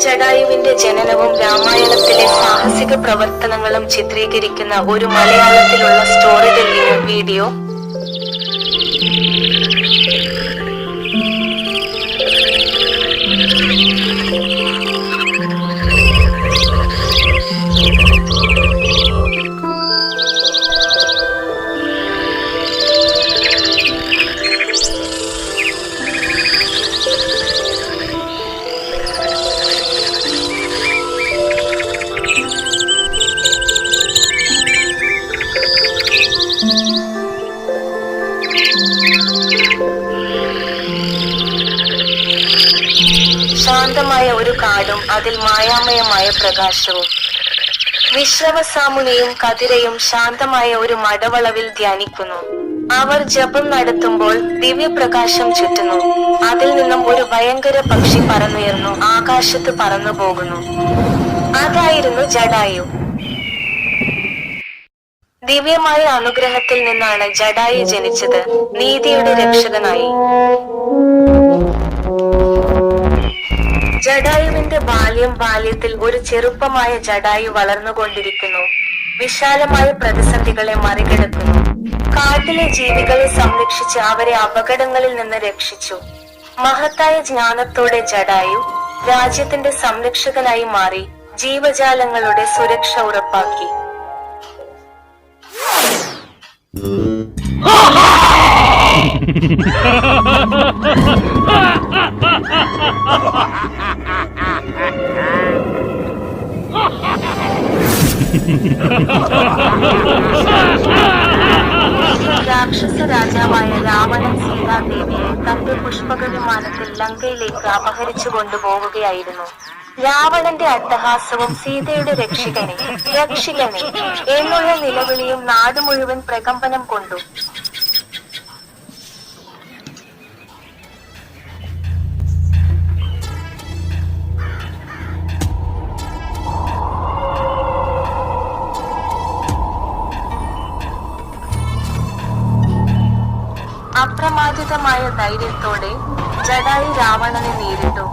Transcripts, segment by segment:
ജടായുവിന്റെ ജനനവും രാമായണത്തിലെ സാഹസിക പ്രവർത്തനങ്ങളും ചിത്രീകരിക്കുന്ന ഒരു മലയാളത്തിലുള്ള സ്റ്റോറി ടെല്ലിംഗ് വീഡിയോ. ശാന്തമായ ഒരു കാടും അതിൽ മായാമയമായ പ്രകാശവും. വിശ്രവസാമുനിയും കതിരയും ശാന്തമായ ഒരു മടവളവിൽ ധ്യാനിക്കുന്നു. അവർ ജപം നടത്തുമ്പോൾ ദിവ്യപ്രകാശം ചുറ്റുന്നു. അതിൽ നിന്നും ഒരു ഭയങ്കര പക്ഷി പറന്നുയർന്നു ആകാശത്ത് പറന്നു പോകുന്നു. അതായിരുന്നു ജടായു. ദിവ്യമായ അനുഗ്രഹത്തിൽ നിന്നാണ് ജടായു ജനിച്ചത്, നീതിയുടെ രക്ഷകനായി. ജടായുവിന്റെ ബാല്യത്തിൽ ഒരു ചെറുപ്പമായ ജടായു വളർന്നുകൊണ്ടിരിക്കുന്നു. വിശാലമായ പ്രതിസന്ധികളെ മറികടക്കുന്നു. കാട്ടിലെ ജീവികളെ സംരക്ഷിച്ച് അവരെ അപകടങ്ങളിൽ നിന്ന് രക്ഷിച്ചു. മഹത്തായ ജ്ഞാനത്തോടെ ജടായു രാജ്യത്തിന്റെ സംരക്ഷകനായി മാറി ജീവജാലങ്ങളുടെ സുരക്ഷ ഉറപ്പാക്കി. രാക്ഷസ രാജാവായ രാവണൻ സീതാദേവിയെ തന്റെ പുഷ്പക വിമാനത്തിൽ ലങ്കയിലേക്ക് അപഹരിച്ചു കൊണ്ടുപോവുകയായിരുന്നു. രാവണന്റെ അട്ടഹാസവും സീതയുടെ രക്ഷിക്കണേ എന്നുള്ള നിലവിളിയും നാട് മുഴുവൻ പ്രകമ്പനം കൊണ്ടു. അപ്രമാദിതമായ ധൈര്യത്തോടെ ജടായു രാവണനെ നേരിട്ടു.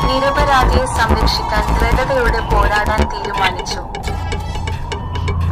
നിരപരാധിയെ സംരക്ഷിക്കാൻ ദൃഢതയോടെ പോരാടാൻ തീരുമാനിച്ചു.